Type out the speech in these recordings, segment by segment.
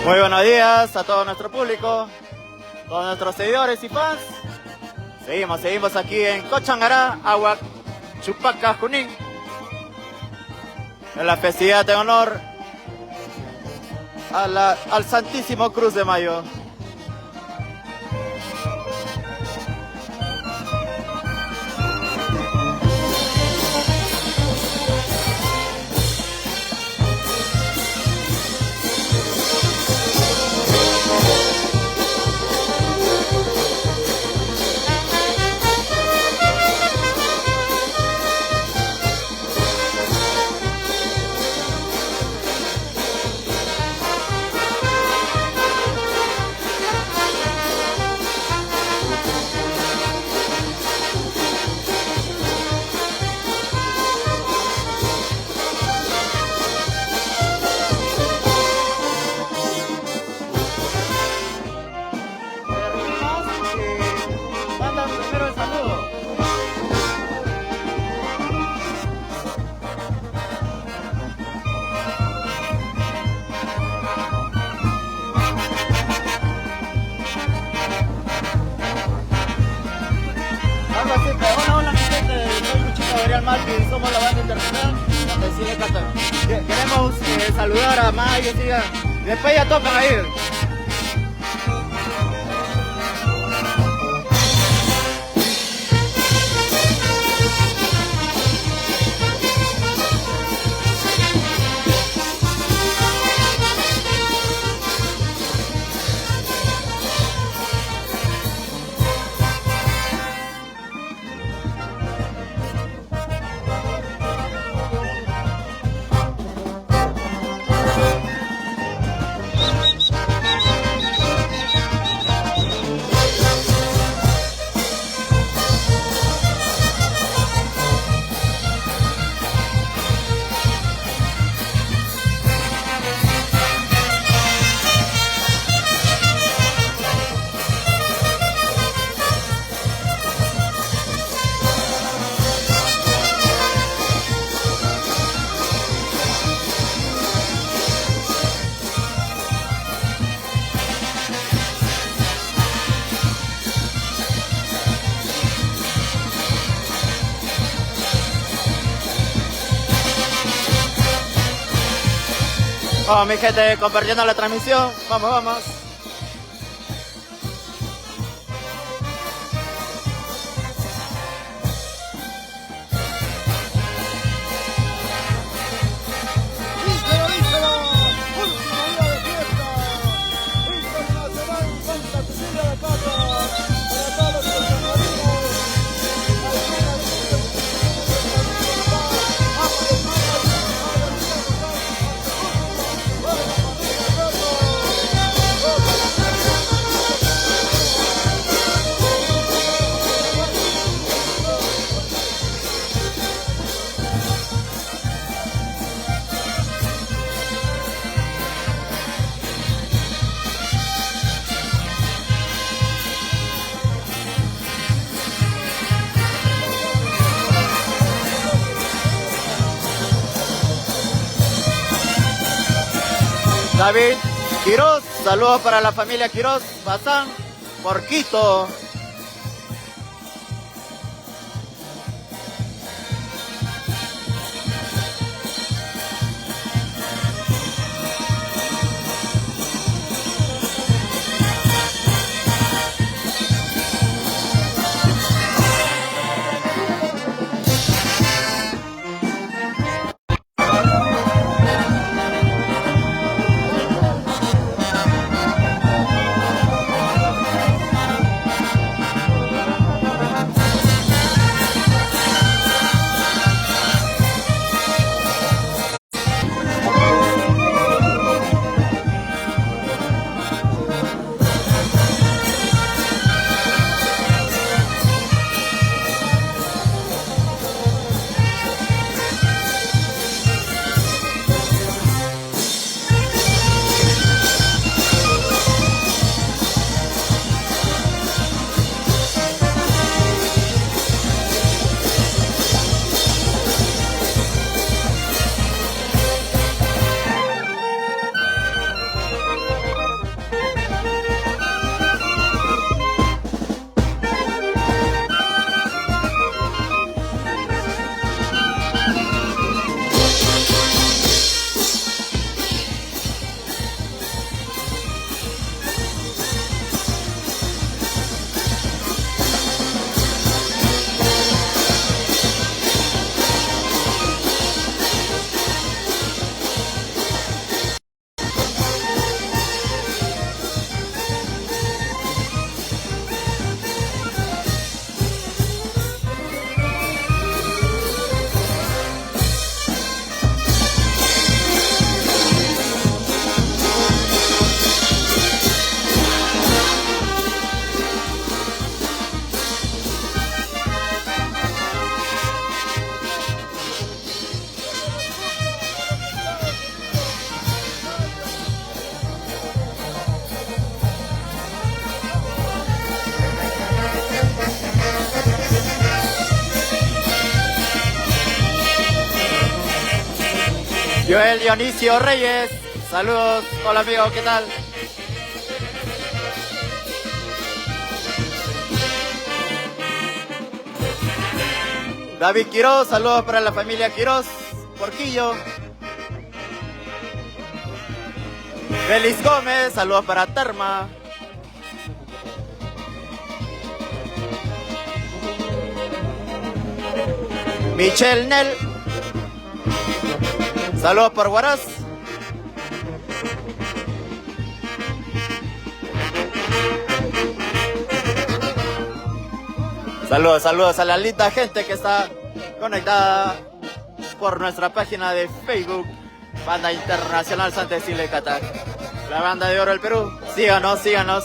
Muy buenos días a todo nuestro público, todos nuestros seguidores y fans. Seguimos aquí en Cochangará, Agua, Chupaca, Junín, en la festividad de honor al Santísimo Cruz de Mayo. Hola mi gente, soy Luchito Gabriel Martín, somos la banda internacional de Cine Catalán. Queremos saludar a Mayo, sigan, después ya tocan ahí. Vamos mi gente, compartiendo la transmisión, vamos. David Quiroz, saludos para la familia Quiroz, Bazán, Porquito. Joel Dionisio Reyes, saludos. Hola amigo, ¿qué tal? David Quiroz, saludos para la familia Quiroz, Porquillo. Félix Gómez, saludos para Terma. Michelle Nel, saludos por Huaraz. Saludos a la linda gente que está conectada por nuestra página de Facebook, Banda Internacional Santa Cecilia de Catac, la banda de oro del Perú. Síganos, síganos.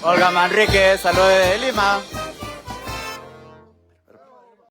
Olga Manrique, saludos de Lima.